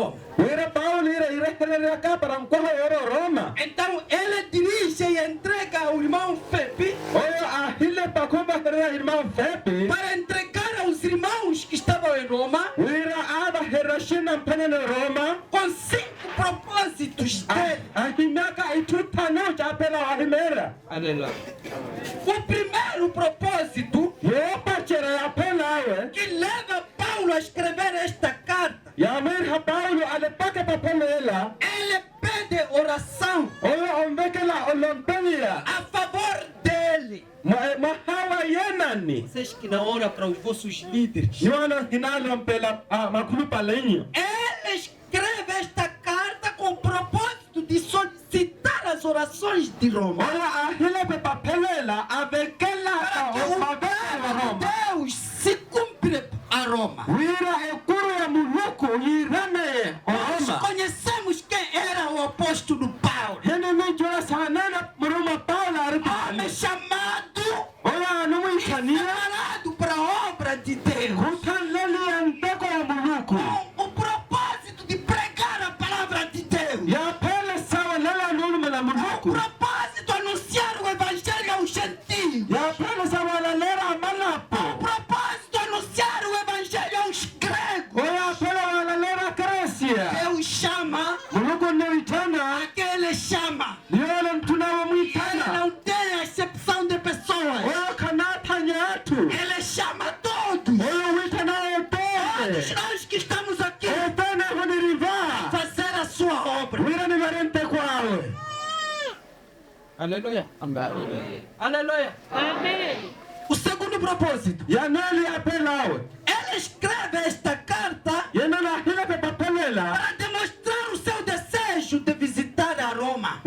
Roma. Wira Paulo ira cá para Roma. Então ele dirige e entrega ao irmão Felipe para entregar aos irmãos que estavam em Roma com 5 propósitos dele. Aleluia. O primeiro propósito que leva Paulo a escrever esta carta, ele pede oração a favor dele. Vocês que não oram para os vossos líderes. Ele escreve esta carta com o propósito de solicitar as orações de Roma. Deus se cumpre a Roma. Nós conhecemos quem era o apóstolo Paulo. Homem chamado e separado para a obra de Deus. Com o propósito de pregar a palavra de Deus. O propósito de anunciar o evangelho aos gentios. O propósito de anunciar o evangelho aos gregos. Deus chama aquele chama. Ele não tem exceção de pessoas. Ele chama todos. Todos nós que estamos aqui a fazer a sua obra. Aleluia. Aleluia. Amém. O segundo propósito. Ele escreve esta carta para demonstrar o seu desejo de visitar a Roma.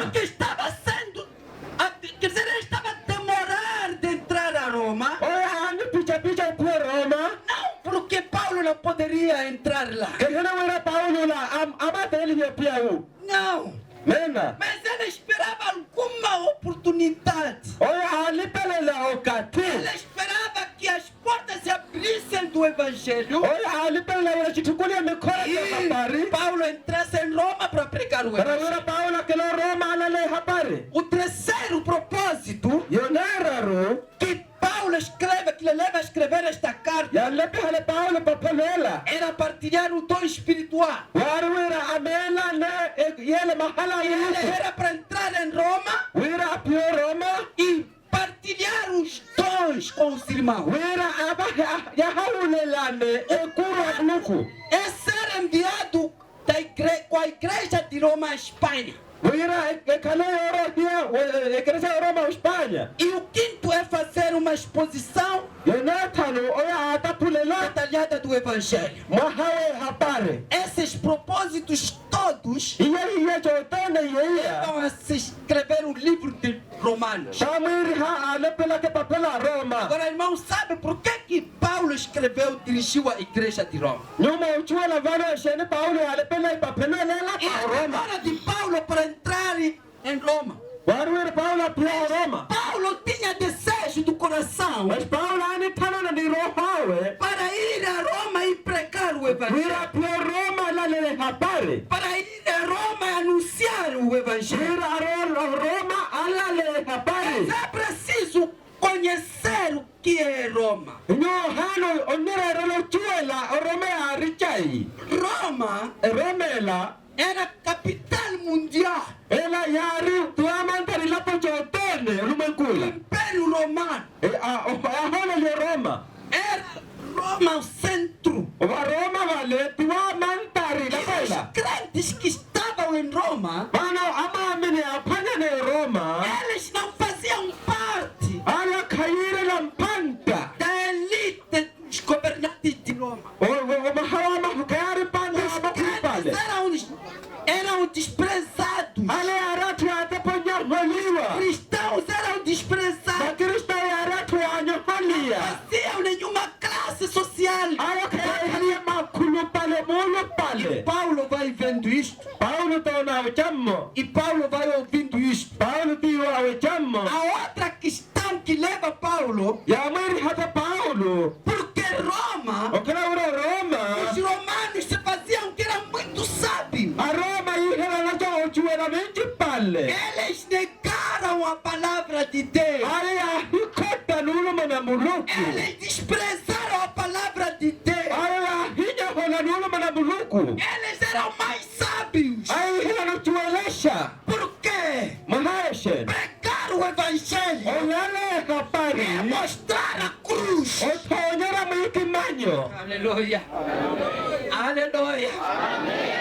Porque estava sendo, quer dizer, ele estava a demorar de entrar a Roma. Não porque Paulo não poderia entrar lá. Não. Mas ele esperava alguma oportunidade. Ele esperava que as portas se abrissem do evangelho e Paulo entrasse em Roma para pregar o evangelho. O terceiro propósito que Paulo escreve, que lhe leva a escrever esta carta, era partilhar o dom espiritual. Ele era para entrar em Roma e partilhar os dons com os irmãos. É ser enviado com a igreja de Roma à Espanha. E o quinto é fazer uma exposição detalhada do evangelho. Esses propósitos todos levam a se escrever um livro de Romanos. Agora, irmão, sabe por que Paulo dirigiu a igreja de Roma? E a hora de Paulo para entrar em Roma. Paulo tinha desejo do coração para ir a Roma e pregar o evangelho. Para ir a Roma e anunciar o evangelho. Mas é preciso conhecer o que é Roma. Roma era a capital mundial. Império Romano. Era Roma o centro. E os crentes que estavam em Roma, eles não faziam parte da elite dos governantes de Roma. Eram desprezados. Cristãos eram desprezados. Não faziam nenhuma classe social. E Paulo vai vendo isto. E Paulo vai ouvindo isto. A outra questão que leva Paulo, porque Roma Chipale. Eles negaram a palavra de Deus. Aya hikota nulo mana muluku. Eles desprezaram a palavra de Deus. Aya hinya hola nulo mana muluku. Eles eram mais sábios. Aya hila no tuelesha. Por quê? Mahashen. Pregar o evangelho Olale kapari. é mostrar a cruz. Otonyera mikimanyo. Aleluia. Aleluia.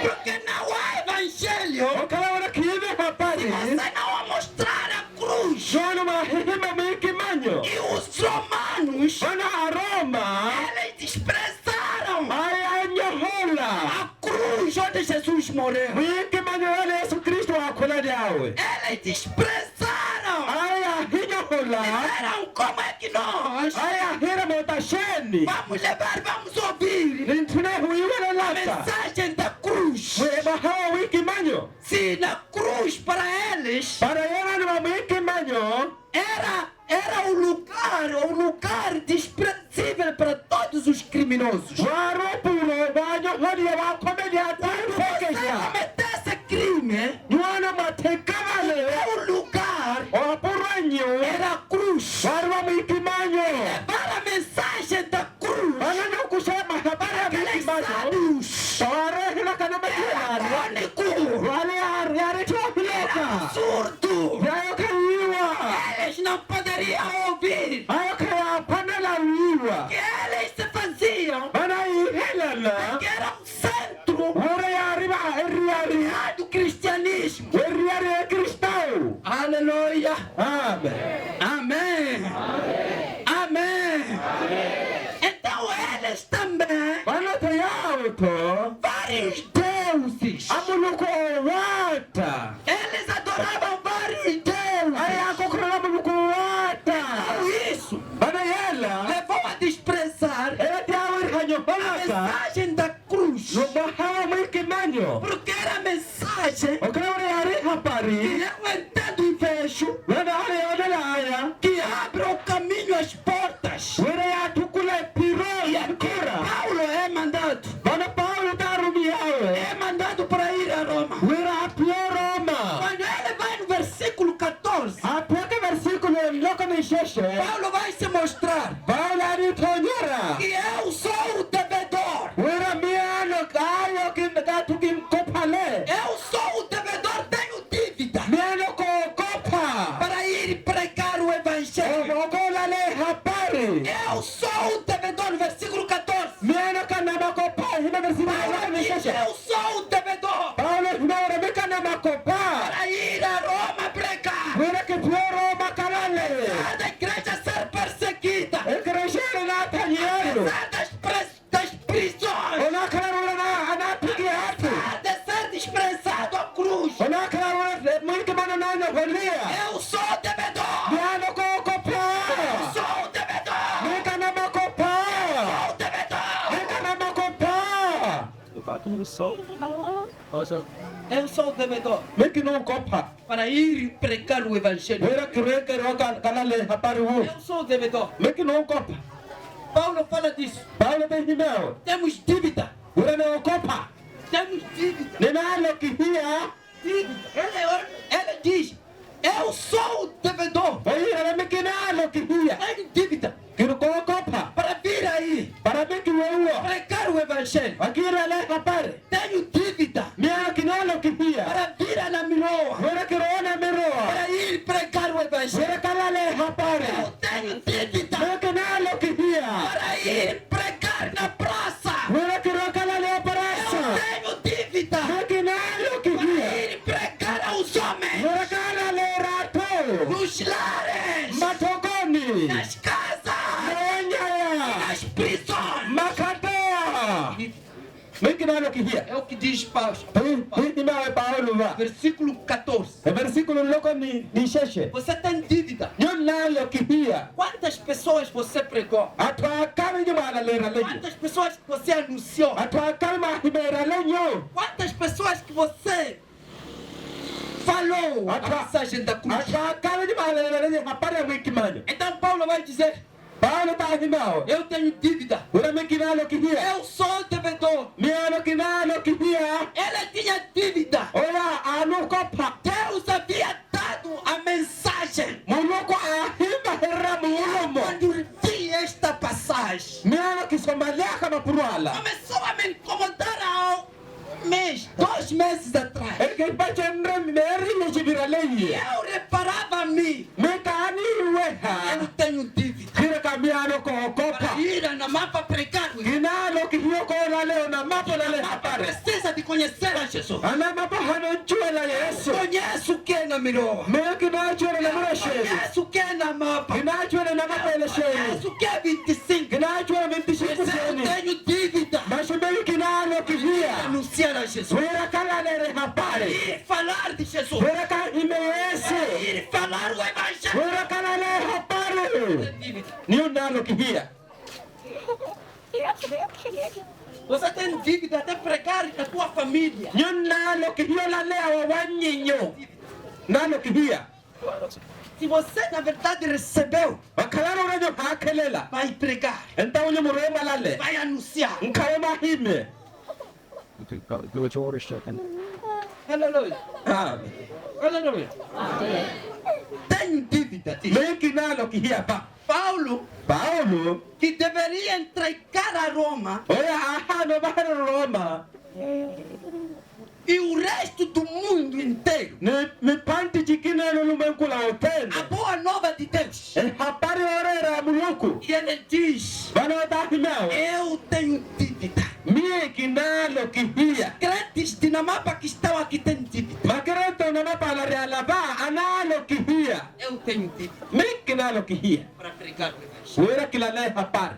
Porque não há evangelho Okala wana kive kapari. você não mostrar a cruz. Jono mahihima mikimanyo. E os romanos, Wana aroma. eles desprezaram Aya nyohola. a cruz onde Jesus morreu. Mikimanyo ele Yesu Kristo akola dawe. Eles desprezaram. Aya hinyohola. Eram como é que nós Aya hira motasheni. vamos levar, vamos ouvir Nintune huiwele a lata. mensagem da cruz. Weba hawa wikimanyo. Se na cruz para eles Para yera ni mikimanyo. era o lugar desprezível para todos os criminosos. Waropulo banyo hodi ya wakomedia Você kuifekesha. cometesse crime, Nywana matekavale. o lugar Wapuranyo. era a cruz. Warwa mikimanyo. Para a mensagem da cruz, Ananyo kusema habari ya aqueles mikimanyo. sábios Taware hila kanama era kiwari. crônico, Wale yari chohiloka. absurdo. Yayo kaiwa. Eles não poderiam ouvir Ayo kaya panela wiwa. que eles se faziam Bana ihelala. que era um centro Wore yari ba eriari. do cristianismo. Eriari kristau. Aleluia. Amen. Amém. Amém. Então eles também, Bana tayauto. vários deuses, Amuluko wata. eles adoravam vários deuses. Aya kokona amuluko wata. Então isso Bana yela. levou a desprezar Eti awir a hanyoholaka. mensagem da cruz. Lumahawa mikimanyo. Porque era a mensagem Okana wore yari que hapari. eu entendo e vejo Wana hale yodela aya. que abre o caminho às portas. Wore ya tukule piro E ya aqui kura. Paulo é mandado. Bana Paulo darumi yawe. É mandado para ir a Roma. Wira apio Roma. Quando ele vai no versículo 14, Apoke versículo mloko misheshe. Paulo vai se mostrar Paulo alitonyera. que eu sou o devedor. Wira miano kayo kimdatu kimkopale. Eu sou o devedor, tenho dívida Miano kokopa. para ir pregar o evangelho. Ogola le hapari. Eu sou o devedor, versículo 14. Miano kanama kopa. Hina versículo Paulo mloko diz, misheshe. eu sou o devedor Paulo hinaura mikanama kopa. para ir a Roma pregar. Wira kipio Roma kalale. Apesar da igreja ser perseguida, Ekreshele na tanyero. apesar das prisões, Ona kalarula na anapigi hatu. apesar de ser desprezado a cruz, Ona kalarula mwingi mana nana holia. eu sou o devedor. Miano kokopa. Eu sou o devedor. Mikanama kopa. Sou o devedor. Mikanama kopa. Eu sou o devedor Mikino kopa. para ir pregar o evangelho. Wira kireke roka kalale hapari wu. Eu sou o devedor. Mikino kopa. Paulo fala disso. Paulo te himeo. Temos dívida. Wira ne kopa. Temos dívida. Ninalo kihia. Dívida. Ele diz, eu sou o devedor. Wira mikinalo kihia. Tenho dívida Kino kopa. para vir aí Para miki wewo. pregar o evangelho. Akira le hapari. Tenho dívida Miano kinalo kihia. para vir a na Miloa. Wira kirona miroa. Para ir pregar o evangelho. Wira kalale hapari. Eu tenho dívida Mikinalo kihia. para ir pregar na praça. Wira kiro kalale Eu parasa. tenho dívida Mikinalo para kihia. ir pregar aos homens Wira kalale rato. nos lares, Matokoni. nas casas, Nyaya. nas prisões. Makatea. Mikinalo kihia. É o que diz Paulo. Imawe Paulo va. Versículo 14. O versículo loko ni sheshe. Você tem dívida. Nyonalo kihia. Quantas pessoas você pregou? Atwa kami nyumala lera lenyo. Quantas pessoas que você anunciou? Atwa kami mahimera lenyo. Quantas pessoas que você falou a mensagem da cruz? Atwa kami nyumala lera lenyo. Hapari ya mwikimanyo. Então Paulo vai dizer, Paulo tá rimao. Eu tenho dívida. Ura me kinalo kihia. Eu sou devedor. Miano kinalo kihia. Ele tinha dívida. Ora anu kopa. Deus havia dado a mensagem. Muloko ahimba herra mulumo. Quando eu vi esta passagem, Miano kisomaliaka mapuruala. começou a me incomodar ao mês, 2 meses atrás. Eke bachenre meri yejibiraleyi. Eu reparava a mim. Mekani weha. Eu tenho dívida. Kira kamiano ko kopa. Para ir na mapa pregar. Kinalo kihio ko la leo na mapo la le hapare. Precisa de conhecer a Jesus. Ana mapo hano chuela Yesu. Conheço quem na mirou. Me kinachuela na murasheri. Conheço quem na mapa. Kinachuela na mapo ele sheri. Conheço quem é 25. Kinachuela 25 Mas eu seni. tenho dívida. Mashubeli kinalo kihia. Anunciar a Jesus. Wera kala le hapare. Ir falar de Jesus. Wera ka ime Yesu. Ir falar o evangelho. Wera kala le hapare. Dívida. Ni unalo kihia. Você tem dívida até pregar na tua família. Ni unalo kihia la le awa wanyinyo. Nalo kihia. Se você na verdade recebeu, Bakalaro ranyo hakelela. vai pregar. Enta unyo murema lale. Vai anunciar. Nkawema hime. Aleluia. Amen. Aleluia. Tenho dívida. Mengi nalo kihia pa. Paulo, Paulo. que deveria entregar a Roma Oya aha no bahara Roma. e o resto do mundo inteiro Ni panti jikine no lumenkula a otende. boa nova de Deus. Hapari orera muluku. E ele diz: Bana dahimao. eu tenho dívida. Mengi nalo kihia. Crentes de Namapa que estão aqui têm dívida. Makereto na mapala realaba analo kihia. Eu tenho dívida Mengi nalo kihia. para pregar o evangelho. Wera kilale hapari.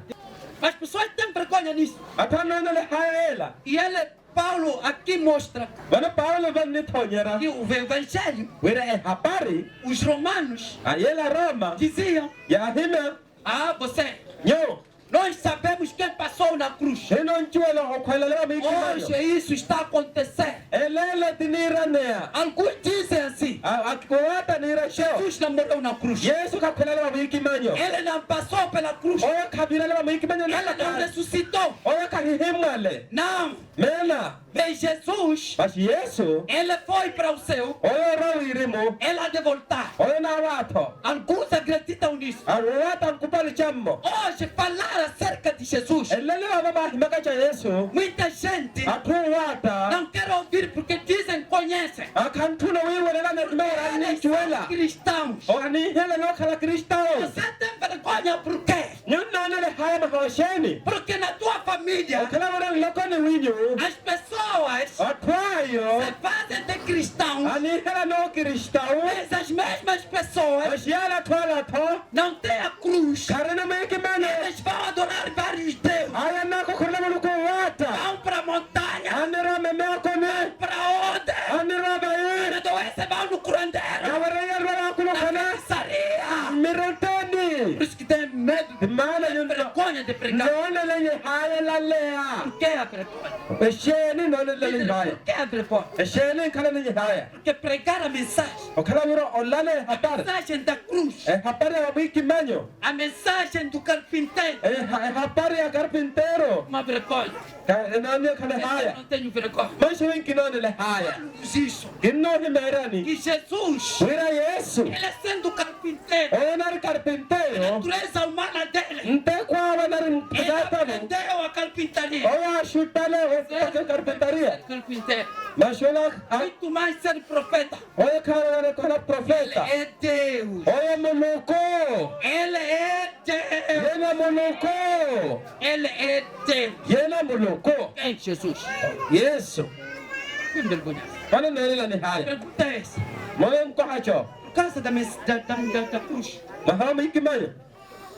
As pessoas têm vergonha nisso. Atano nale haela. E ele, Paulo, aqui mostra Bana Paulo vanni tonyera. que o evangelho, Wera hapari. os romanos Ayela Roma. diziam: Ya hime. ah, você, Nyo. nós sabemos quem passou na cruz. Enon chuelo okwelele mikimayo. Hoje isso está acontecendo. Elele tinira nea. Alguns dizem assim: Akiwata nira sheo. Jesus não morreu na cruz. Yesu kakwelele mikimayo. Ele não passou pela cruz. Oya kabirele mikimayo Ele nela não ka. ressuscitou. Oya kahihimale. Não. Mena. Mas Jesus, Mas Yesu. ele foi para o céu. Oya rawirimo. Ele há de voltar. Oya nawato. Alguns acreditam nisso. Arwata nkupali chammo. Hoje, falar acerca de Jesus, Elele wababa himakacha Yesu. muita gente Atuwata. não quer ouvir porque dizem conhecem. Akantuna wiwelele na imera ni Eles são chuela. cristãos. Oni hele no kala kristao. Você tem vergonha por quê? Nyonna nele haya mahosheni. Porque na tua família, Okala wala lokoni winyo. as pessoas Atwayo. se fazem de cristãos, Ani hele no kristao. mas as mesmas pessoas Ashiala twala to. não têm a cruz. Karena meki mane. Eles vão adorar vários deuses. Aya nako kurna maluko wata. Vão para a montanha, Anira memeko ne. para onde? Anira bae. Na doença vão no curandeiro, Kawara yalwa kulo na kana. feitiçaria. Mirotani. Por isso que tem medo, Mana nyundo. vergonha de pregar. Nona lenye haya lalea. Por que a vergonha? Esheni nona lenye haya. Por que a vergonha? Esheni kala lenye haya. Porque pregar a mensagem Hapari. mensagem da cruz, Hapari ya wiki manyo. a mensagem do carpinteiro, Hapari ya carpintero. uma vergonha. Nani kala Eu haya. não tenho vergonha. Mas winki nona le haya. Diz isso. Ginno himerani. Que Jesus, Wira Yesu. ele sendo carpinteiro, Onar a carpintero. natureza humana dele, Nte kwa wanar ele mpagata. aprendeu a carpintaria. Oya shutale ofaka carpintaria. Carpinteiro. Mashola. Muito mais ser profeta. Oya kala kala profeta. É Deus. Oya muluko. Ele é Deus. Yena muluko. Ele é Deus. Yena muluko. Quem? Jesus. Yesu. Que vergonha. Mana nani la ni A haya. pergunta é essa. Moyo mko hacho. Por causa da cruz. Mahama ikimanyo.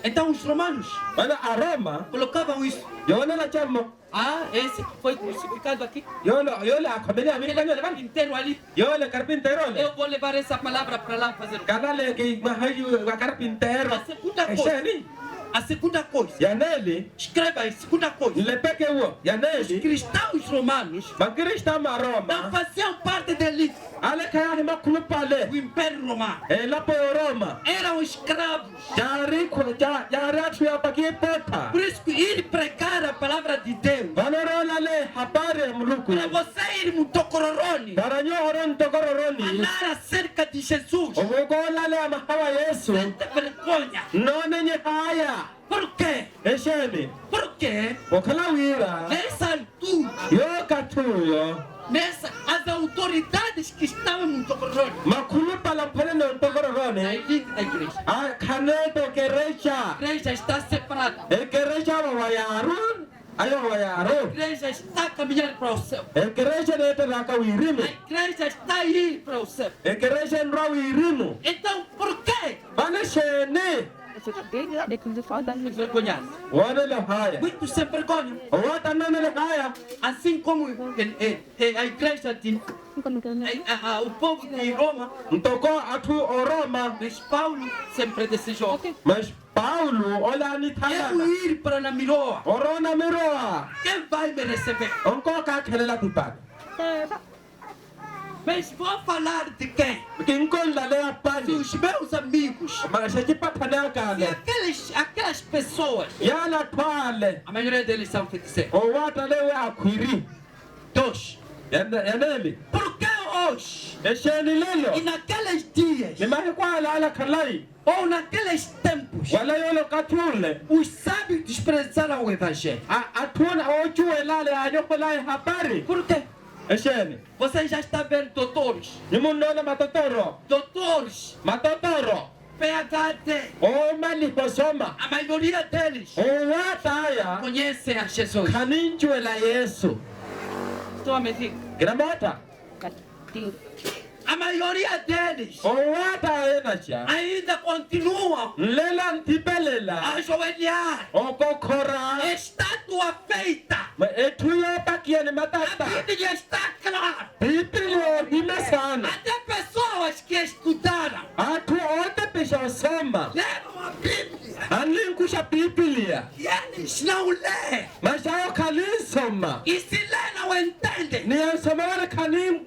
Então os romanos Mana aroma. colocavam isso. Yona la chamo. Ah, esse que foi crucificado aqui. Yola akamenya Aquele mikanyo levan. carpinteiro ali. Yola carpintero le. Eu vou levar essa palavra para lá fazer. Kanale ki mahayu wa carpintero. A segunda coisa. Esheni. A segunda coisa. Yaneli. Escreva aí, segunda coisa. Lepeke uo. Yaneli. Os cristãos romanos Makrista não maroma. faziam parte da elite. Ale kaya hima kulupale. O Império Romano. Lapo Roma. Eram escravos. Jari atu ya paki pota. Por isso que ir pregar a palavra de Deus. Vanorola le habari muluku. Para você ir mutokororoni. Baranyo oron tokororoni. Falar acerca de Jesus. Ogola le amahawa Yesu. Sente vergonha. None nye haya. Por quê? Esheni. Porque Okala wira. nessa altura, Yo katuyo. as autoridades que estavam no Tocoroni, Makulupa la pele no na tokororoni. elite da igreja, Kaneto a kerecha. igreja está separada. Kerecha wawayarun. Ayo A wawayarun. igreja está caminhando para o céu. Kerecha nete raka wirimu. A igreja está indo para o céu. Kerecha nra wirimu. Então, por quê? Bana shene. Vergonhar. Wane le haya. Muitos sem vergonha. Wata nane le haya. Assim como a igreja de o povo de Roma, Ntoko atu oroma. mas Paulo sempre desejou. Mas Paulo olha ni Quero tala. ir para na Miroa. Orona miroa. Quem vai me receber? Onko ka kelela pipa. Mas vou falar de quem? Kinkon la le apani. Dos meus amigos. Mas se patana E kale. aquelas pessoas, Yala twale. a maioria deles são feiticeiros. O wata le we akwiri. Dois. Yaneli. Por que hoje, Esheni e lelo. naqueles dias, Ni mahi kwa ala kalai. ou naqueles tempos, Wala yolo katule. os sábios desprezaram o evangelho? Atuna oju elale anyoko lai habari. Por quê? Esheni. Você já está vendo doutores, Nimunona matotoro. doutores, Matotoro. PhD, O mali posoma. a maioria deles O wata aya. conhecem a Jesus. Kaninju ela Yesu. Estou a medir. Gramota. A maioria deles O wata ena cha. ainda continuam Lela ntipelela. a ajoelhar. O kokora. Estátua feita. Etuyo pakia ni A matata. Bíblia está clara. Biblia imesana. Até pessoas que estudaram, Atu ote pesha soma. leram a Bíblia Anlinkusha Biblia. e eles não lêem. Mas ayo kanin soma. E se lê, não entendem. Ni ansomara kanin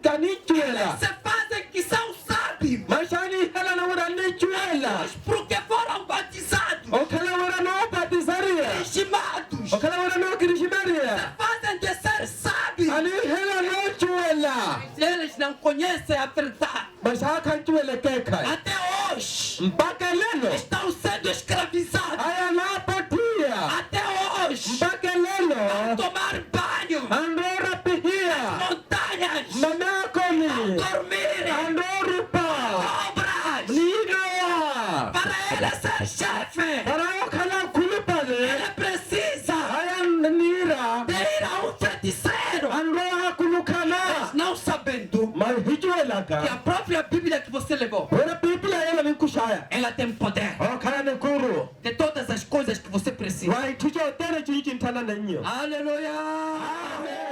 juela. Se fazem que são sábios, Mas ani hala na wara ni juela. mas porque foram batizados, O kala wara no batizaria. estimados, O kala wara no kirishimaria. fazem de ser sábios. Ani hala no juela. Eles não conhecem a verdade. Mas haka juela keka. Até hoje Mpaka lelo. estão sendo escravizados. Aya na patia. Até hoje Mpaka lelo. tomar banho, Andora pihia. montanhas, Mamakoni. dormir, Andorupa. obras. Ninoa. Para ele ser chefe, Para kala kulupale. ele precisa Aya nira. de ir a um feiticeiro. Andoa kulukana. Não sabendo Mas hijuela que a ka. própria Bíblia que você levou, Ora Biblia ela ni kushaya. ela tem poder O kala ni kuru. de todas as coisas que você precisa. Wai tujo tere chinchin tana nanyo. Aleluia! Amen.